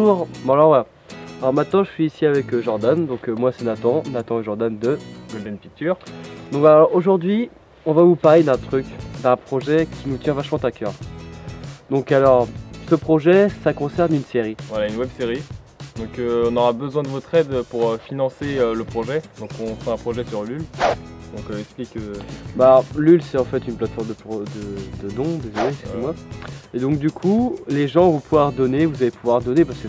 bonjour. Bon alors voilà. Alors maintenant je suis ici avec Jordan, donc moi c'est Nathan et Jordan de Golden Picture. Donc alors aujourd'hui on va vous parler d'un truc, d'un projet qui nous tient vachement à cœur. Donc alors ce projet ça concerne une série. Voilà, une web série. Donc on aura besoin de votre aide pour financer le projet. Donc on fait un projet sur Ulule. Donc explique. Bah Ulule c'est en fait une plateforme de dons, désolé, excusez-moi. Et donc du coup les gens vont pouvoir donner, vous allez pouvoir donner parce que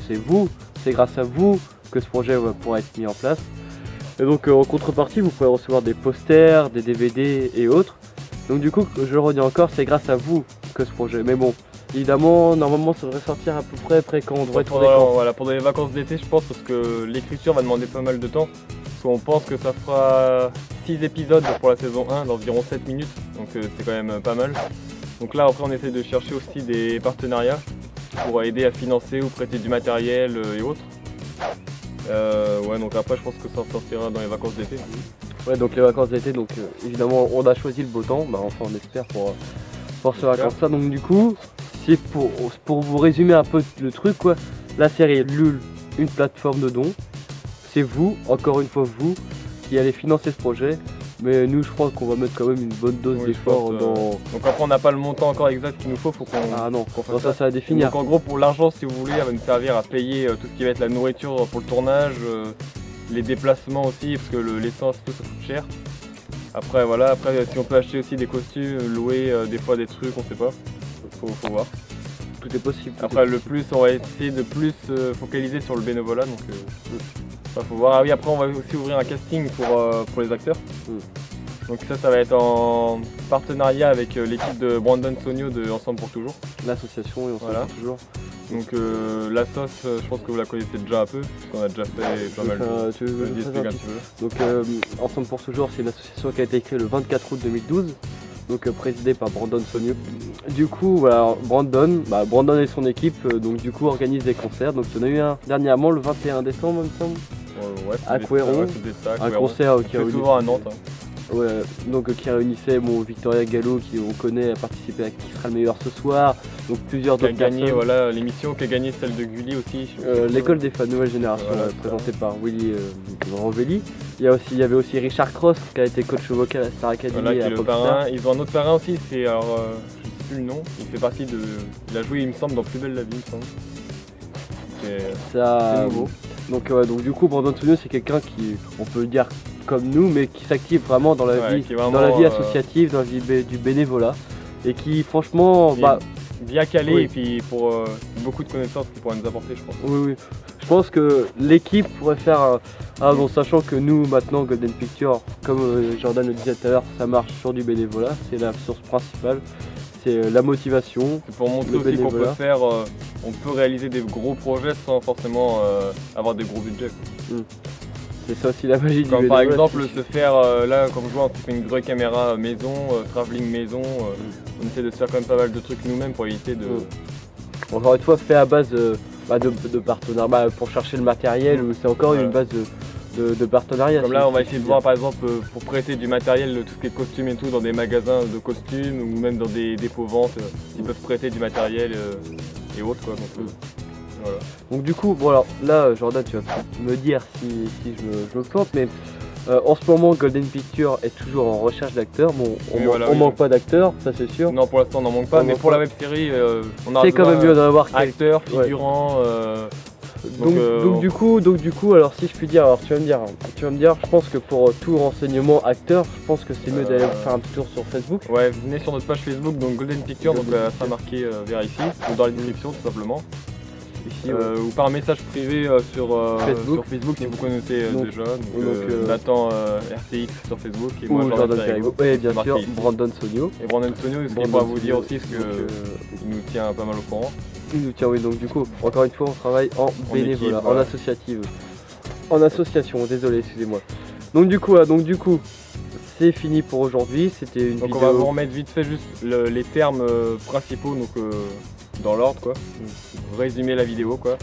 c'est grâce à vous que ce projet va pouvoir être mis en place. Et donc en contrepartie vous pouvez recevoir des posters, des DVD et autres. Donc du coup je le redis encore, c'est grâce à vous que ce projet. Mais bon, évidemment normalement ça devrait sortir à peu près après quand on devrait tourner quand. Voilà, pendant les vacances d'été je pense, parce que l'écriture va demander pas mal de temps. Parce qu'on pense que ça fera 6 épisodes pour la saison 1 d'environ 7 minutes. Donc c'est quand même pas mal. Donc là après on essaie de chercher aussi des partenariats pour aider à financer ou prêter du matériel et autres. Ouais, donc après je pense que ça sortira dans les vacances d'été. Ouais, donc les vacances d'été, donc évidemment on a choisi le beau temps, bah enfin on espère pour ce vacances là. Donc du coup c'est pour vous résumer un peu le truc quoi, la série Ulule, une plateforme de dons, c'est vous, encore une fois vous, qui allez financer ce projet. Mais nous je crois qu'on va mettre quand même une bonne dose d'effort dans... Donc après on n'a pas le montant encore exact qu'il nous faut qu'on... Ah non, ça va définir. Donc en gros pour l'argent si vous voulez, elle va nous servir à payer tout ce qui va être la nourriture pour le tournage, les déplacements aussi parce que l'essence tout ça coûte cher. Après voilà, après si on peut acheter aussi des costumes, louer des fois des trucs, on sait pas, faut voir. Tout est possible. Après le plus on va essayer de plus focaliser sur le bénévolat donc faut voir. Ah oui, après on va aussi ouvrir un casting pour les acteurs. Donc ça va être en partenariat avec l'équipe de Brandon Sonio de Ensemble pour toujours. L'association et Ensemble pour toujours. Donc la sauce, je pense que vous la connaissez déjà un peu, parce qu'on a déjà fait pas mal de disques un petit peu. Donc Ensemble pour toujours, c'est une association qui a été créée le 24 août 2012. Donc présidée par Brandon Sonio. Du coup, voilà, Brandon et son équipe donc du coup organisent des concerts. Donc il y en a eu un dernièrement le 21 décembre, il me semble. Ouais, à Couéron, un concert qui a souvent à Nantes. Ouais, donc qui réunissait Victoria Gallo qui on connaît a participé à Qui sera le meilleur ce soir, donc plusieurs d'autres personnes. Qui a gagné voilà, l'émission, qui a gagné celle de Gulli aussi. L'école des fans nouvelle génération présentée par Willy Rovelli. Il y avait aussi Richard Cross qui a été coach vocal à Star Academy. Voilà, qui est le parrain. Ils ont un autre parrain aussi, c'est alors je sais plus le nom, il fait partie de. Il a joué il me semble dans Plus belle la vie il me semble. C'est nouveau. Donc du coup Brandon Sonio c'est quelqu'un qui, on peut le dire comme nous, mais qui s'active vraiment dans la vie associative, dans la vie du bénévolat, et qui franchement bien calé et puis pour beaucoup de connaissances qu'il pourra nous apporter je pense. Oui. Je pense que l'équipe pourrait faire bon, sachant que nous maintenant Golden Picture, comme Jordan le disait tout à l'heure, ça marche sur du bénévolat, c'est la source principale. C'est la motivation. C'est pour montrer aussi qu'on peut faire, on peut réaliser des gros projets sans forcément avoir des gros budgets. C'est ça aussi la magie du bénévolat. Par exemple se faire, là comme je vois on fait une vraie caméra maison, travelling maison, on essaie de se faire quand même pas mal de trucs nous-mêmes pour éviter de... Encore une fois fait à base de partenariat, pour chercher le matériel, c'est encore une base de partenariat. Comme là on va essayer de voir par exemple pour prêter du matériel, tout ce qui est costumes et tout dans des magasins de costumes ou même dans des dépôts ventes, ils peuvent prêter du matériel et autres quoi. Donc, voilà. Donc du coup, bon alors là Jordan tu vas me dire si je me plante, mais en ce moment Golden Picture est toujours en recherche d'acteurs. Bon, on manque pas d'acteurs, ça c'est sûr. Non pour l'instant on n'en manque pas, mais pour la web série on a c'est quand même mieux d'en avoir acteurs, figurants. Donc du coup, alors si je puis dire, alors tu vas me dire, je pense que pour tout renseignement acteur, je pense que c'est mieux d'aller faire un petit tour sur Facebook. Ouais, venez sur notre page Facebook, donc Golden Picture, donc ça sera marqué vers ici, ou dans la description tout simplement. Ici, ou par message privé sur Facebook si vous connaissez déjà. Donc, Nathan RTX sur Facebook et moi Jordan Perigo. Et bien sûr Brandon Sonio. Et Brandon Sonio, il pourra vous dire aussi ce que il nous tient pas mal au courant. Il nous tient, oui, donc du coup, encore une fois, on travaille en bénévolat, en associative. En association, désolé, excusez-moi. Donc du coup, c'est fini pour aujourd'hui. C'était une vidéo. Donc on va vous remettre vite fait juste les termes principaux, donc dans l'ordre quoi. Résumer la vidéo quoi.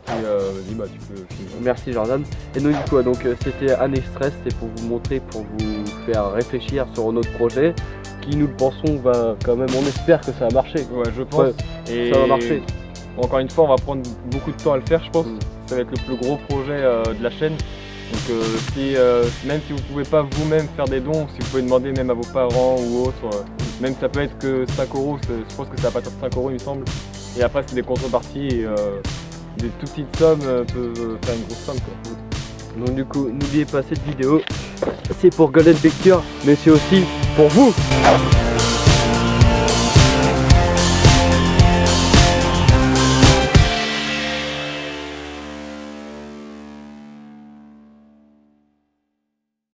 Et vas-y tu peux finir. Merci Jordan. Et donc du coup, c'était un extrait, c'était pour vous montrer, pour vous faire réfléchir sur notre projet. Qui nous le pensons va quand même, on espère que ça va marcher. Ouais je pense. Et ça va marcher. Encore une fois, on va prendre beaucoup de temps à le faire, je pense. Ça va être le plus gros projet de la chaîne. Donc même si vous ne pouvez pas vous-même faire des dons, si vous pouvez demander même à vos parents ou autres, même ça peut être que 5 €, je pense que ça va partir de 5 € il me semble. Et après c'est des contreparties et des tout petites sommes peuvent faire une grosse somme, quoi. Donc du coup, n'oubliez pas cette vidéo, c'est pour Golden Picture, mais c'est aussi pour vous.